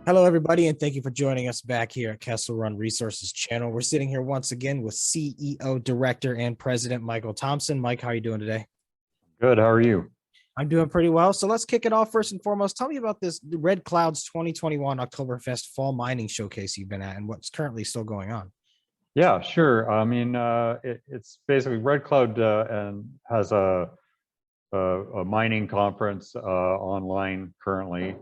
Hello, everybody, and thank you for joining us back here at Kesselrun Resources channel. We're sitting here once again with CEO, Director, and President Michael Thompson. Mike, how are you doing today? Good. How are you? I'm doing pretty well. So let's kick it off first and foremost. Tell me about this Red Clouds 2021 Oktoberfest Fall Mining Showcase you've been at and what's currently still going on. Yeah, sure. I mean, it's basically Red Cloud and has a mining conference online currently.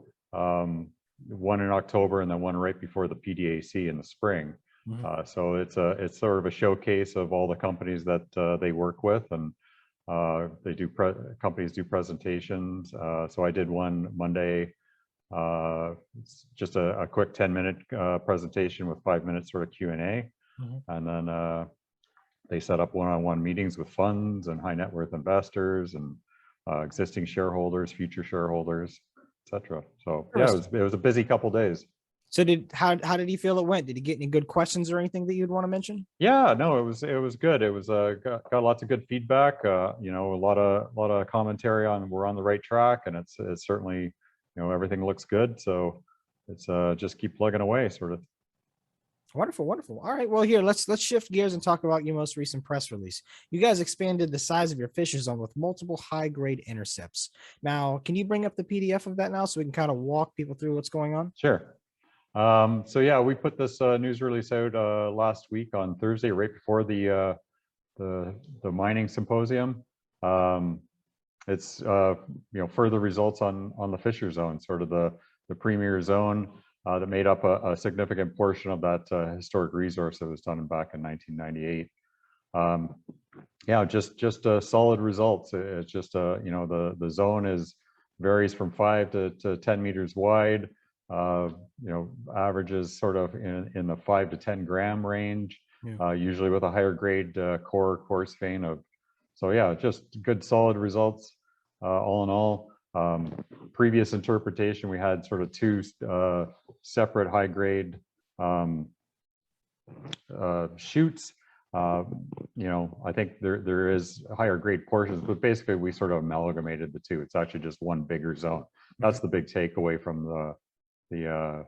One in October and then one right before the PDAC in the spring. So it's sort of a showcase of all the companies that they work with, and companies do presentations. So I did one Monday. It's just a quick 10-minute presentation with 5 minutes sort of Q&A. And then they set up one-on-one meetings with funds and high net worth investors and existing shareholders, future shareholders, etc. So yeah, it was a busy couple days. So how did you feel it went? Did you get any good questions or anything that you'd want to mention? Yeah, no, it was good. It was got lots of good feedback. You know, a lot of commentary on we're on the right track, and it's certainly, you know, everything looks good. So it's just keep plugging away, sort of. Wonderful, wonderful. All right, well, here let's shift gears and talk about your most recent press release. You guys expanded the size of your fisher zone with multiple high-grade intercepts. Now, can you bring up the PDF of that now so we can kind of walk people through what's going on? Sure. So yeah, we put this news release out last week on Thursday, right before the mining symposium. It's you know, further results on the fisher zone, sort of the premier zone that made up a significant portion of that historic resource that was done back in 1998. Yeah, just solid results. It's just you know, the zone varies from 5 to 10 meters wide. You know, averages sort of in the 5 to 10 gram range, usually with a higher grade core coarse vein of. So yeah, just good solid results all in all. Previous interpretation, we had sort of two separate high grade shoots. You know, I think there is higher grade portions, but basically we sort of amalgamated the two. It's actually just one bigger zone. That's the big takeaway from the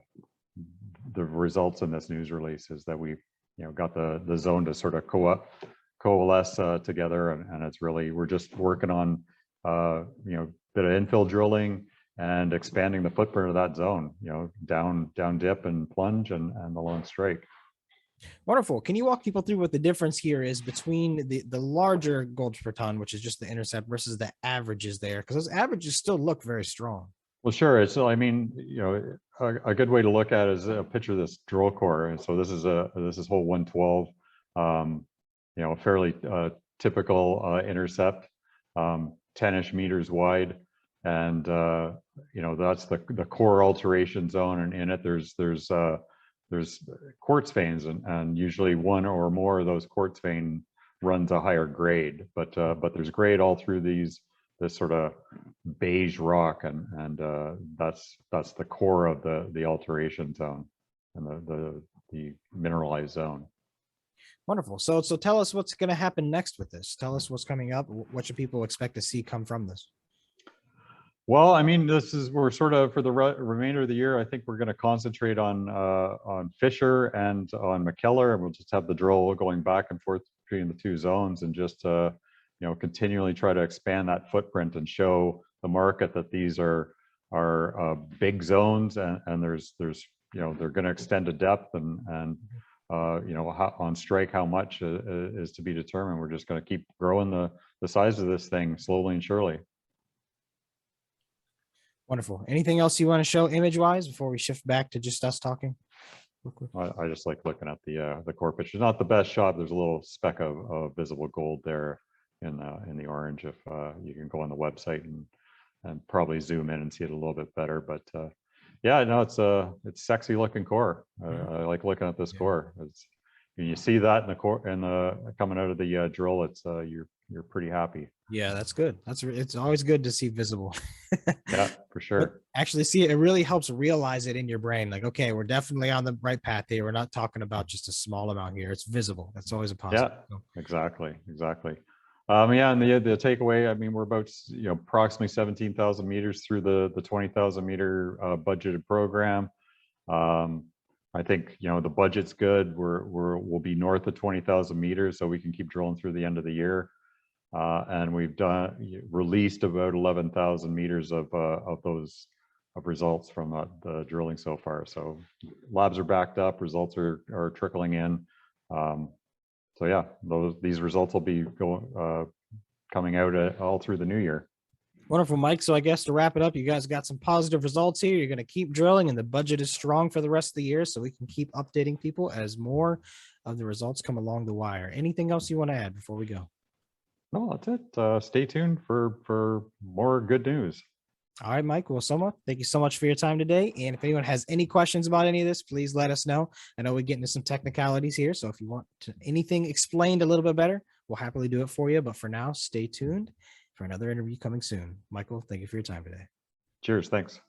results in this news release, is that we, you know, got the zone to sort of coalesce together, and it's really, we're just working on you know, bit of infill drilling and expanding the footprint of that zone, you know, down dip and plunge and the long strike. Wonderful. Can you walk people through what the difference here is between the larger gold per ton, which is just the intercept, versus the averages there? Because those averages still look very strong. Well, sure. So I mean, you know, a good way to look at it is a picture of this drill core. And so this is hole 112. You know, fairly typical intercept, 10-ish meters wide, and you know, that's the core alteration zone, and in it there's quartz veins, and usually one or more of those quartz vein runs a higher grade, but there's grade all through this sort of beige rock, and that's the core of the alteration zone and the mineralized zone. Wonderful. So tell us what's going to happen next with this. Tell us what's coming up. What should people expect to see come from this? Well, I mean, we're sort of, for the remainder of the year, I think we're going to concentrate on Fisher and on McKellar, and we'll just have the drill going back and forth between the two zones, and just you know, continually try to expand that footprint and show the market that these are big zones, and there's you know, they're going to extend to depth, and you know, on strike how much is to be determined. We're just going to keep growing the size of this thing slowly and surely. Wonderful. Anything else you want to show image-wise before we shift back to just us talking? I just like looking at the core picture. Not the best shot. There's a little speck of visible gold there in the orange. If you can go on the website and probably zoom in and see it a little bit better. But yeah, no, it's sexy looking core. I like looking at this core. When you see that in the core and coming out of the drill, it's you're pretty happy. Yeah, that's good. It's always good to see visible. Yeah, for sure. But actually see it really helps realize it in your brain. Like, okay, we're definitely on the right path here. We're not talking about just a small amount here. It's visible. That's always a positive. Yeah, exactly. Yeah, and the takeaway, I mean, we're about, you know, approximately 17,000 meters through the 20,000 meter budgeted program. I think, the budget's good. We'll be north of 20,000 meters, so we can keep drilling through the end of the year. And we've released about 11,000 meters of those results from the drilling so far. So labs are backed up, results are trickling in. So yeah, these results will be coming out all through the new year. Wonderful, Mike. So I guess to wrap it up, you guys got some positive results here. You're going to keep drilling, and the budget is strong for the rest of the year, so we can keep updating people as more of the results come along the wire. Anything else you want to add before we go? No, that's it. Stay tuned for more good news. All right, Mike. Well, Soma, thank you so much for your time today. And if anyone has any questions about any of this, please let us know. I know we get into some technicalities here, so if you want anything explained a little bit better, we'll happily do it for you. But for now, stay tuned for another interview coming soon. Michael, thank you for your time today. Cheers. Thanks.